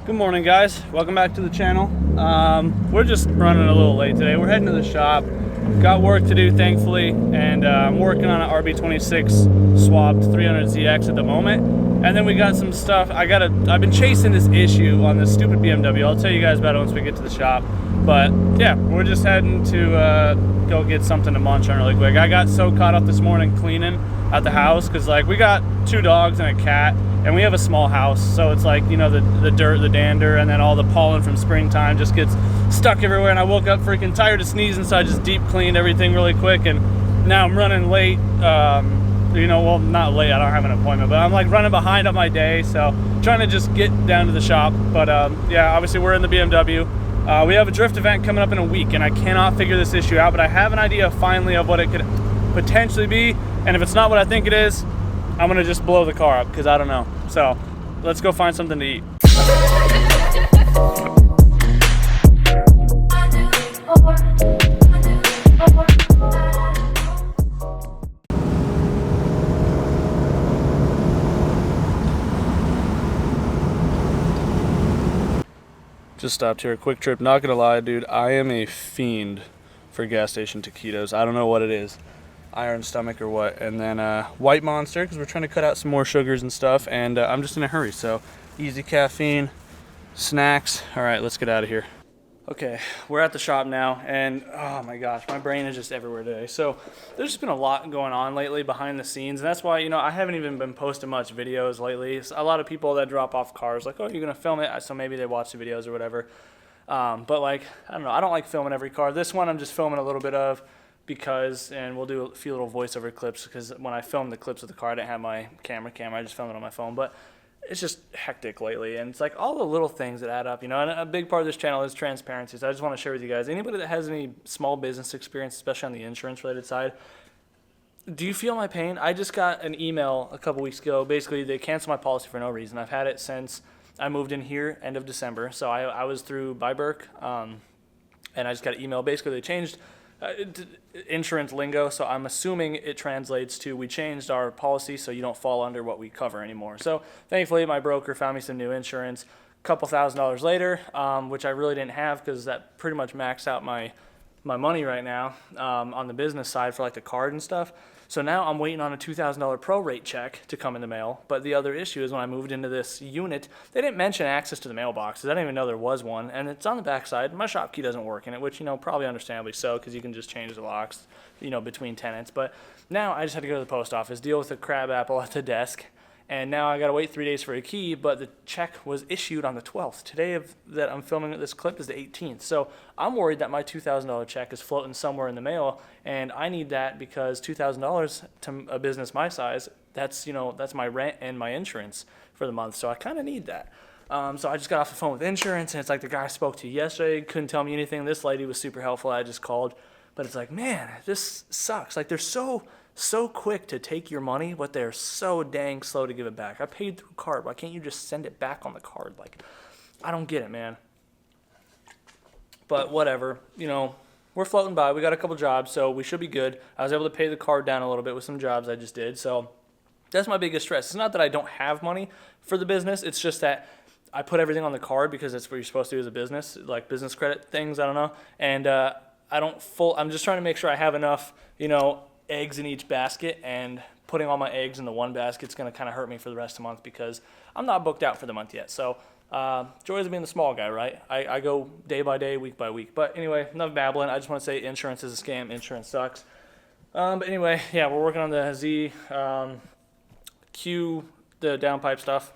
Good morning, guys. Welcome back to the channel. We're just running a little late today. We're heading to the shop. Got work to do, thankfully, and I'm working on an RB26 swapped 300ZX at the moment. And then we got some stuff. I've been chasing this issue on this stupid BMW. I'll tell you guys about it once we get to the shop. But yeah, we're just heading to go get something to munch on really quick. I got so caught up this morning cleaning at the house because like we got 2 dogs and a cat. And we have a small house, so it's like, you know, the dirt, the dander, and then all the pollen from springtime just gets stuck everywhere. And I woke up freaking tired of sneezing, so I just deep cleaned everything really quick. And now I'm running late, you know, well, not late, I don't have an appointment, but I'm like running behind on my day, so trying to just get down to the shop. But yeah, obviously we're in the BMW. We have a drift event coming up in a week, and I cannot figure this issue out, but I have an idea finally of what it could potentially be. And if it's not what I think it is, I'm gonna just blow the car up because I don't know. So let's go find something to eat. Just stopped here, quick trip. Not gonna lie, dude, I am a fiend for gas station taquitos. I don't know what it is. Iron stomach or what, and then White Monster because we're trying to cut out some more sugars and stuff, and I'm just in a hurry, so easy caffeine, snacks. All right, let's get out of here. Okay, we're at the shop now, and oh my gosh, my brain is just everywhere today. So there's just been a lot going on lately behind the scenes, and that's why, you know, I haven't even been posting much videos lately. It's a lot of people that drop off cars like, oh, you're gonna film it, so maybe they watch the videos or whatever, but like, I don't know, I don't like filming every car. This one I'm just filming a little bit of because, and we'll do a few little voiceover clips because when I filmed the clips of the car, I didn't have my camera, I just filmed it on my phone, but it's just hectic lately, and it's like all the little things that add up, you know, and a big part of this channel is transparency, so I just want to share with you guys, anybody that has any small business experience, especially on the insurance related side, do you feel my pain? I just got an email a couple weeks ago. Basically, they canceled my policy for no reason. I've had it since I moved in here, end of December, so I was through Byberk, and I just got an email. Basically, they changed insurance lingo, so I'm assuming it translates to we changed our policy so you don't fall under what we cover anymore. So thankfully my broker found me some new insurance a couple $1,000s later, which I really didn't have because that pretty much maxed out my money right now on the business side for like the card and stuff. So now I'm waiting on a $2,000 prorate check to come in the mail. But the other issue is when I moved into this unit, they didn't mention access to the mailboxes. I didn't even know there was one. And it's on the back side. My shop key doesn't work in it, which, you know, probably understandably so because you can just change the locks, you know, between tenants. But now I just had to go to the post office, deal with a crab apple at the desk. And now I got to wait 3 days for a key, but the check was issued on the 12th. Today that I'm filming this clip is the 18th. So I'm worried that my $2,000 check is floating somewhere in the mail, and I need that because $2,000 to a business my size, that's, you know, that's my rent and my insurance for the month. So I kind of need that. So I just got off the phone with insurance, and it's like the guy I spoke to yesterday couldn't tell me anything. This lady was super helpful. I just called, but it's like, man, this sucks. Like they're so quick to take your money, but they're so dang slow to give it back. I paid through card. Why can't you just send it back on the card? Like, I don't get it, man. But whatever, you know, we're floating by. We got a couple jobs, so we should be good. I was able to pay the card down a little bit with some jobs I just did, so that's my biggest stress. It's not that I don't have money for the business. It's just that I put everything on the card because that's what you're supposed to do as a business, like business credit things, I don't know. And I'm just trying to make sure I have enough, you know, eggs in each basket, and putting all my eggs in the one basket is going to kind of hurt me for the rest of the month because I'm not booked out for the month yet. So joys of being the small guy, right? I go day by day, week by week. But anyway, enough babbling. I just want to say insurance is a scam. Insurance sucks. But anyway, yeah, we're working on the Z, Q, the downpipe stuff.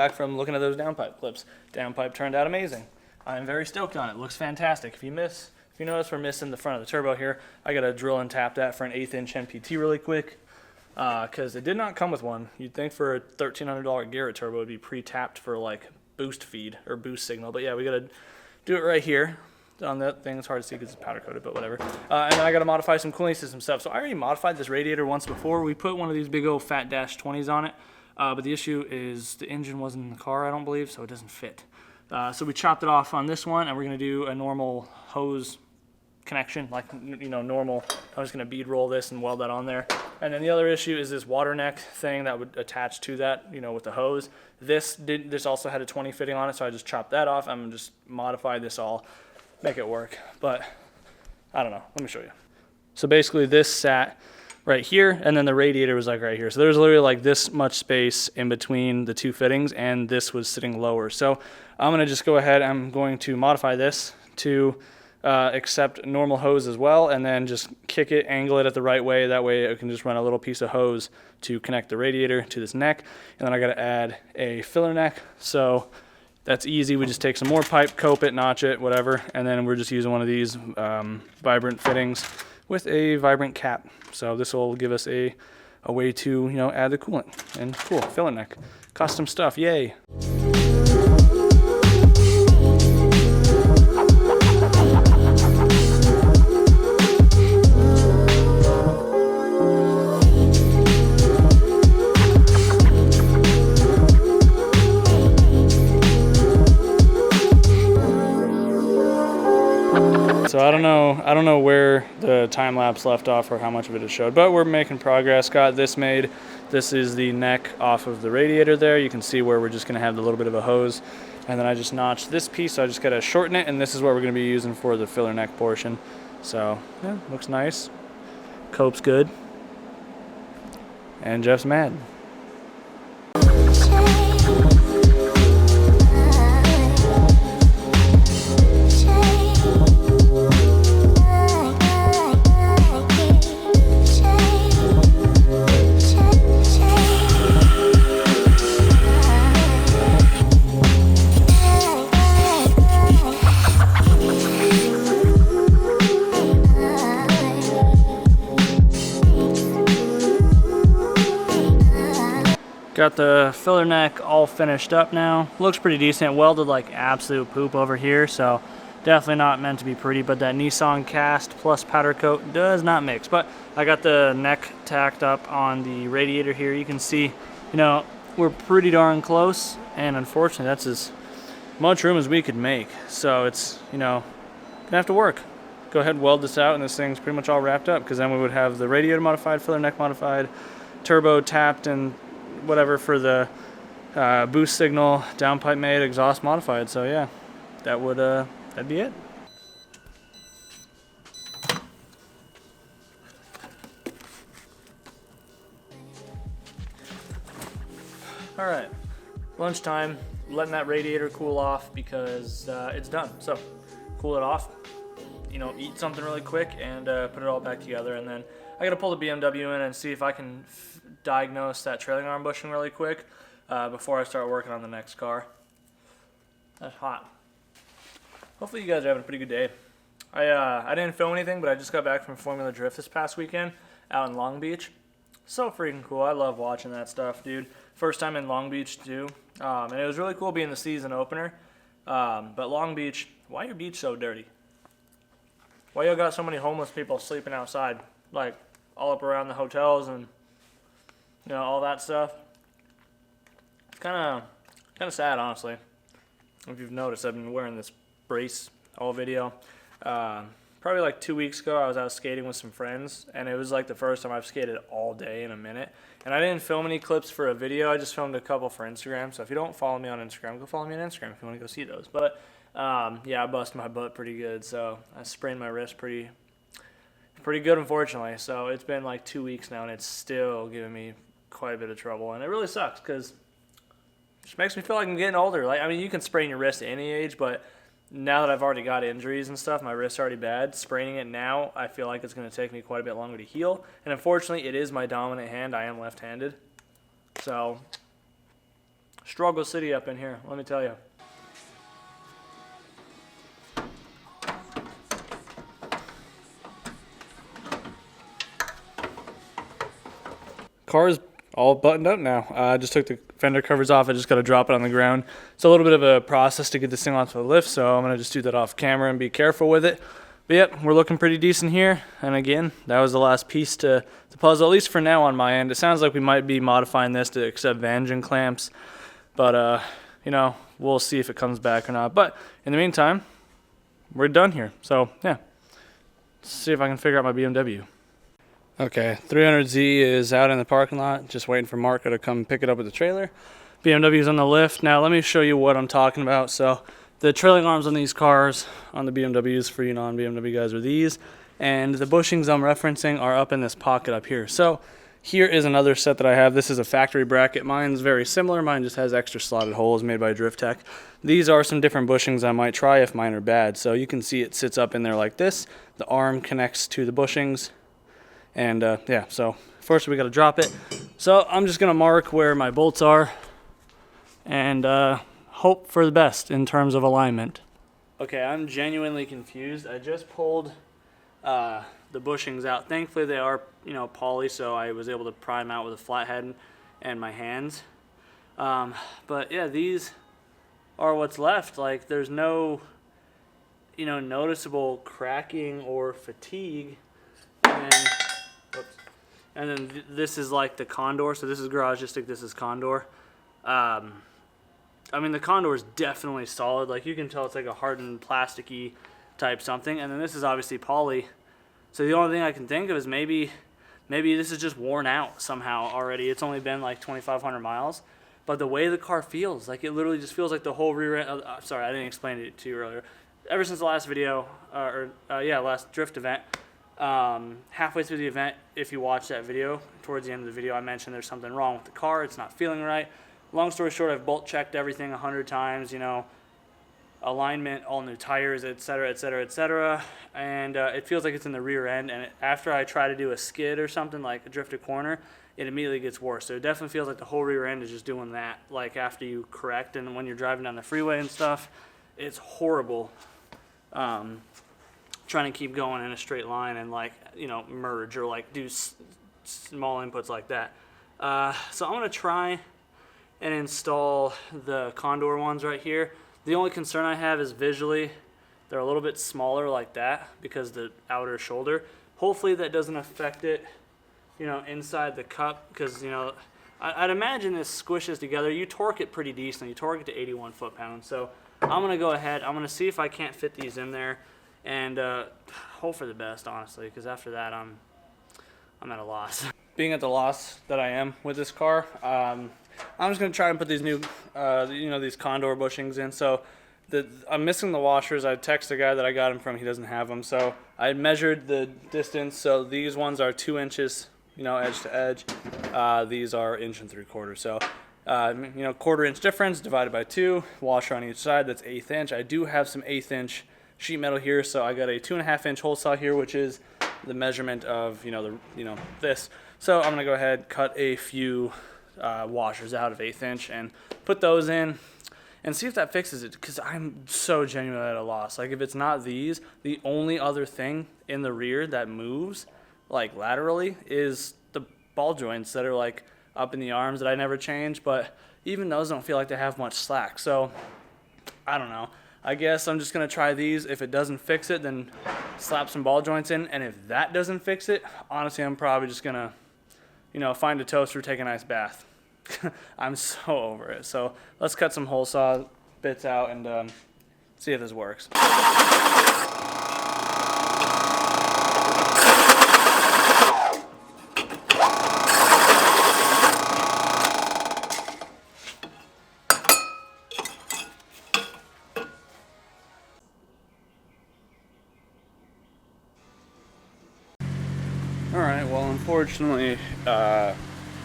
back from looking at those downpipe clips. Downpipe turned out amazing. I'm very stoked on it. Looks fantastic. If you notice we're missing the front of the turbo here, I gotta drill and tap that for an 1/8 inch NPT really quick, because it did not come with one. You'd think for a $1,300 Garrett turbo it'd be pre-tapped for like boost feed or boost signal, but yeah, we gotta do it right here. On that thing, it's hard to see because it's powder coated, but whatever. And then I gotta modify some cooling system stuff. So I already modified this radiator once before. We put one of these big old fat dash 20s on it, but the issue is the engine wasn't in the car, I don't believe, so it doesn't fit. So we chopped it off on this one, and we're gonna do a normal hose connection, like, you know, normal. I'm just gonna bead roll this and weld that on there. And then the other issue is this water neck thing that would attach to that, you know, with the hose. This also had a 20 fitting on it, so I just chopped that off. I'm gonna just modify this all, make it work, but I don't know. Let me show you. So basically this sat right here, and then the radiator was like right here. So there's literally like this much space in between the two fittings, and this was sitting lower. So I'm gonna just go ahead, I'm going to modify this to accept normal hose as well, and then just kick it, angle it at the right way. That way I can just run a little piece of hose to connect the radiator to this neck, and then I gotta add a filler neck. So that's easy. We just take some more pipe, cope it, notch it, whatever, and then we're just using one of these vibrant fittings with a vibrant cap. So this will give us a way to, you know, add the coolant. And cool, filler neck. Custom stuff, yay. So I don't know where the time lapse left off or how much of it showed, but we're making progress. Got this made. This is the neck off of the radiator there. You can see where we're just gonna have the little bit of a hose. And then I just notched this piece, so I just gotta shorten it, and this is what we're gonna be using for the filler neck portion. So yeah, looks nice. Cope's good. And Jeff's mad. Got the filler neck all finished up now. Looks pretty decent. Welded like absolute poop over here, so definitely not meant to be pretty, but that Nissan cast plus powder coat does not mix. But I got the neck tacked up on the radiator here. You can see, you know, we're pretty darn close, and unfortunately that's as much room as we could make. So it's, you know, gonna have to work. Go ahead and weld this out, and this thing's pretty much all wrapped up, because then we would have the radiator modified, filler neck modified, turbo tapped, and whatever for the boost signal, downpipe made, exhaust modified. So yeah, that'd be it. All right, lunchtime, letting that radiator cool off because it's done. So cool it off, you know, eat something really quick and put it all back together, and then I gotta pull the BMW in and see if I can diagnose that trailing arm bushing really quick before I start working on the next car. That's hot. Hopefully you guys are having a pretty good day. I didn't film anything, but I just got back from Formula Drift this past weekend out in Long Beach. So freaking cool. I love watching that stuff, dude. First time in Long Beach too, and it was really cool being the season opener. But Long Beach, why your beach so dirty? Why y'all got so many homeless people sleeping outside, like all up around the hotels and, you know, all that stuff? It's kind of sad, honestly. If you've noticed, I've been wearing this brace all video. Probably like 2 weeks ago, I was out skating with some friends, and it was like the first time I've skated all day in a minute. And I didn't film any clips for a video. I just filmed a couple for Instagram. So if you don't follow me on Instagram, go follow me on Instagram if you want to go see those. But yeah, I busted my butt pretty good, so I sprained my wrist pretty good, unfortunately. So it's been like 2 weeks now, and it's still giving me quite a bit of trouble, and it really sucks because it just makes me feel like I'm getting older. Like, I mean, you can sprain your wrist at any age, but now that I've already got injuries and stuff, my wrist's already bad. Spraining it now, I feel like it's going to take me quite a bit longer to heal. And unfortunately, it is my dominant hand. I am left-handed. So Struggle city up in here, let me tell you. Car's all buttoned up now. I just took the fender covers off. I just got to drop it on the ground. It's a little bit of a process to get this thing onto the lift, so I'm going to just do that off camera and be careful with it. But yep, we're looking pretty decent here. And again, that was the last piece to the puzzle, at least for now on my end. It sounds like we might be modifying this to accept Vangeon clamps, but you know, we'll see if it comes back or not. But in the meantime, we're done here. So yeah, let's see if I can figure out my BMW. Okay, 300Z is out in the parking lot, just waiting for Marco to come pick it up with the trailer. BMW's on the lift. Now let me show you what I'm talking about. So the trailing arms on these cars, on the BMWs for you non-BMW guys, are these. And the bushings I'm referencing are up in this pocket up here. So here is another set that I have. This is a factory bracket. Mine's very similar. Mine just has extra slotted holes made by Drift Tech. These are some different bushings I might try if mine are bad. So you can see it sits up in there like this. The arm connects to the bushings. And yeah, so first we got to drop it. So I'm just going to mark where my bolts are and hope for the best in terms of alignment. Okay, I'm genuinely confused. I just pulled the bushings out. Thankfully they are, you know, poly, so I was able to pry them out with a flathead and my hands. But yeah, these are what's left. Like, there's no, you know, noticeable cracking or fatigue. And then this is like the Condor. So this is Garagistic, this is Condor. I mean, the Condor is definitely solid. Like, you can tell it's like a hardened plasticky type something. And then this is obviously poly. So the only thing I can think of is maybe this is just worn out somehow already. It's only been like 2,500 miles. But the way the car feels, like, it literally just feels like the whole rear end. Sorry, I didn't explain it to you earlier. Ever since the last video, last drift event, halfway through the event, if you watch that video, towards the end of the video I mentioned there's something wrong with the car, it's not feeling right. Long story short, I've bolt checked everything 100 times, you know, alignment, all new tires, etc, etc, etc, and it feels like it's in the rear end. And after I try to do a skid or something, like a drifted corner, it immediately gets worse. So it definitely feels like the whole rear end is just doing that, like after you correct. And when you're driving down the freeway and stuff, it's horrible. Trying to keep going in a straight line and, like, you know, merge or like do small inputs like that. So I'm going to try and install the Condor ones right here. The only concern I have is visually they're a little bit smaller like that because the outer shoulder. Hopefully that doesn't affect it, you know, inside the cup, because, you know, I'd imagine this squishes together. You torque it pretty decently. You torque it to 81 foot-pounds. So I'm going to go ahead. I'm going to see if I can't fit these in there. And hope for the best, honestly, because after that, I'm at a loss. Being at the loss that I am with this car, I'm just gonna try and put these new, you know, these Condor bushings in. So I'm missing the washers. I texted the guy that I got them from. He doesn't have them. So I measured the distance. So these ones are 2 inches, you know, edge to edge. These are 1 3/4. So you know, 1/4 inch difference divided by 2. Washer on each side. That's 1/8 inch. I do have some 1/8 inch sheet metal here, so I got a 2.5 inch hole saw here, which is the measurement of, you know, this. So I'm gonna go ahead, cut a few washers out of 1/8 inch and put those in and see if that fixes it, because I'm so genuinely at a loss. Like, if it's not these, the only other thing in the rear that moves, like, laterally is the ball joints that are, like, up in the arms that I never change, but even those don't feel like they have much slack. So I don't know. I guess I'm just going to try these. If it doesn't fix it, then slap some ball joints in. And if that doesn't fix it, honestly, I'm probably just going to, you know, find a toaster, take a nice bath. I'm so over it. So let's cut some hole saw bits out and see if this works. Alright, well, unfortunately,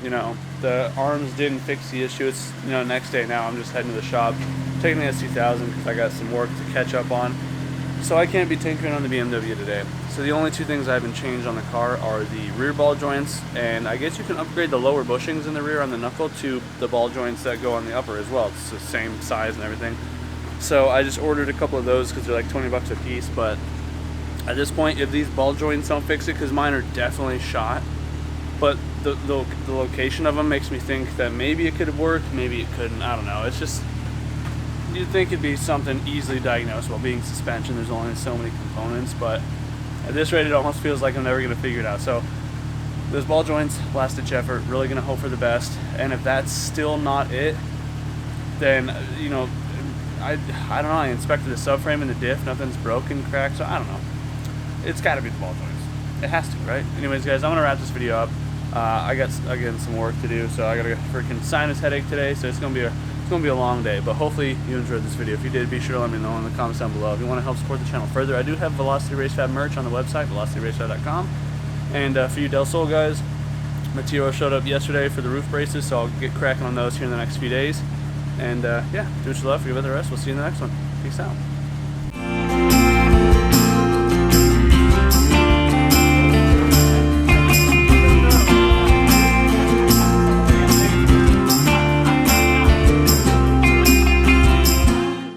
you know, the arms didn't fix the issue. It's, you know, next day now. I'm just heading to the shop, taking the S2000 because I got some work to catch up on. So I can't be tinkering on the BMW today. So the only two things that have been changed on the car are the rear ball joints, and I guess you can upgrade the lower bushings in the rear on the knuckle to the ball joints that go on the upper as well. It's the same size and everything. So I just ordered a couple of those because they're like 20 bucks a piece, but at this point, if these ball joints don't fix it, because mine are definitely shot, but the location of them makes me think that maybe it could work, maybe it couldn't, I don't know. It's just, you'd think it'd be something easily diagnosable. Being suspension, there's only so many components, but at this rate, it almost feels like I'm never going to figure it out. So those ball joints, last ditch effort, really going to hope for the best. And if that's still not it, then, you know, I don't know, I inspected the subframe and the diff, nothing's broken, cracked, so I don't know. It's got to be the ball joints. It has to, right? Anyways, guys, I'm going to wrap this video up. I got, again, some work to do, so I got a freaking sinus headache today, so it's going to be a long day, but hopefully you enjoyed this video. If you did, be sure to let me know in the comments down below. If you want to help support the channel further, I do have Velocity Race Fab merch on the website, velocityracefab.com. And for you Del Sol guys, material showed up yesterday for the roof braces, so I'll get cracking on those here in the next few days. And yeah, do what you love, forgive the rest. We'll see you in the next one. Peace out.